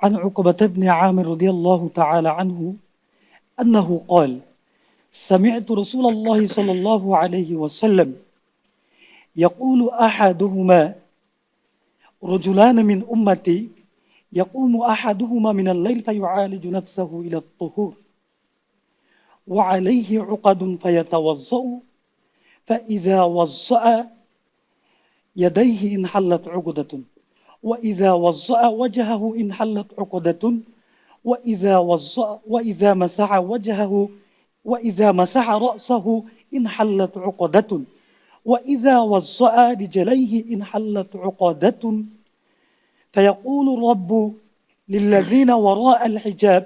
عن عقبة بن عامر رضي الله تعالى عنه أنه قال سمعت رسول الله صلى الله عليه وسلم يقول أحدهما رجلان من أمتي يقوم أحدهما من الليل فيعالج نفسه إلى الطهور وعليه عقد فيتوضأ فإذا وضأ يديه انحلت عقدة وإذا وضأ وجهه انحلت عقدة وإذا مسح وجهه وإذا مسح رأسه انحلت عقدة وإذا وضأ رجليه انحلت عقدة فيقول الرب للذين وراء الحجاب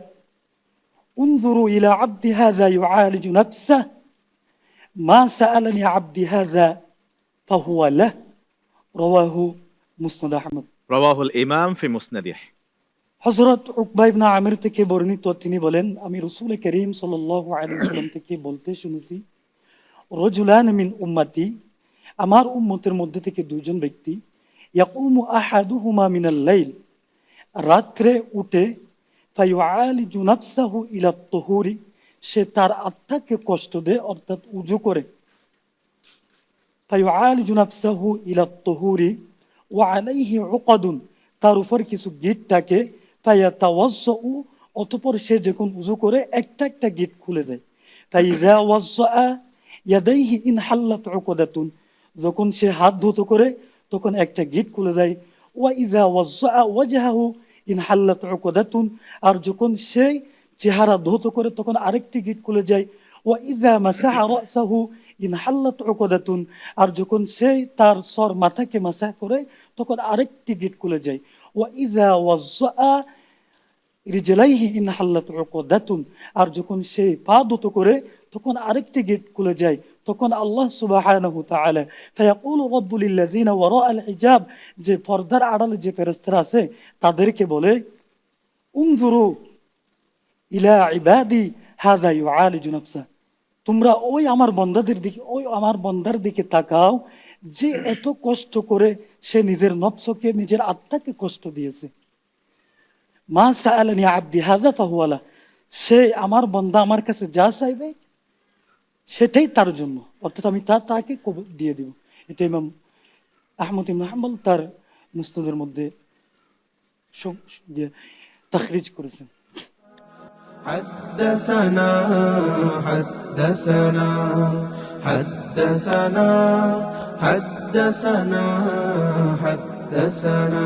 انظروا إلى عبد هذا يعالج نفسه ما سألني عبد هذا فهو له رواه মুসনাদ আহমদ রাওয়াহুল ইমাম ফি মুসনাদিহ। হযরত উকবা ইবনে আমির থেকে বর্ণিত, তিনি বলেন আমি রাসূল করিম সাল্লাল্লাহু আলাইহি ওয়াসাল্লাম থেকে বলতে শুনেছি, রাজুলান মিন উম্মতি, আমার উম্মতের মধ্যে থেকে দুইজন ব্যক্তি, ইয়াকুমু আহাদুহুমা মিনাল লাইল, রাত্রে উঠে, ফায়ুআলিজু নাফসাহু ইলা তুহুরি, সে তার আত্মাকে কষ্ট দেয় অর্থাৎ উযু করে, ফায়ুআলিজু নাফসাহু ইলা তুহুরি ওয়া আলাইহি উকদুন, তার উপর কিছু গিট থাকে, ফায়াতাওয়াজ্জাউ, অতঃপর সে যখন উযু করে একটা একটা গিট খুলে দেয়, ফাইযা ওয়াজ্জা ইয়াদাইহি ইনহাল্লাত উকদাতুন, যখন সে হাত ধুতো করে তখন একটা গিট খুলে দেয়, ওয়া ইযা ওয়াজ্জা ওয়াজহাহু ইনহাল্লাত উকদাতুন, আর যখন সে চেহারা ধুতো করে তখন আরেকটি গিট খুলে যায়, ওয়া ইযা মাসাহা রাসাহু ইনহাল্লাত উকদাতুন, আর যখন সে তার সর মাথাকে মাসাহ করে তখন আরেকটি গিট খুলে যায়, ওয়া ইযা ওয়াজ্জা রিজলাইহি ইনহাল্লাত উকদাতুন, আর যখন সে পা ধুতো করে তখন আরেকটি গেট খুলে যায়। তখন আল্লাহ সুবহানাহু তাআলা ফায়াকুলু রাব্বু লিল্লাযিনা ওয়ারাআল হিজাব, যে পর্দার আড়ালে যে ফেরেশতারা আছে তাদেরকে বলে, উনজুরু ইলা ইবাদি হাযা ইউআলিজু নাফসা, তোমরা ওই আমার বান্দাদের দিকে, ওই আমার বান্দার দিকে তাকাও যে এত কষ্ট করে সে নিজের নফসকে, নিজের আত্মাকে কষ্ট দিয়েছে। মা সাআলানি আবদি হাযা ফাহুয়া লাহ, সে আমার বান্দা আমার কাছে যা চাইবে সেটাই তার জন্য, অর্থাৎ আমি তাকে দিয়ে দিব। এটা ইমাম আহমদ ইবনে হাম্বল তার মুসনাদের মধ্যে তাখরিজ করেছেন। حدثنا حدثنا حدثنا حدثنا حدثنا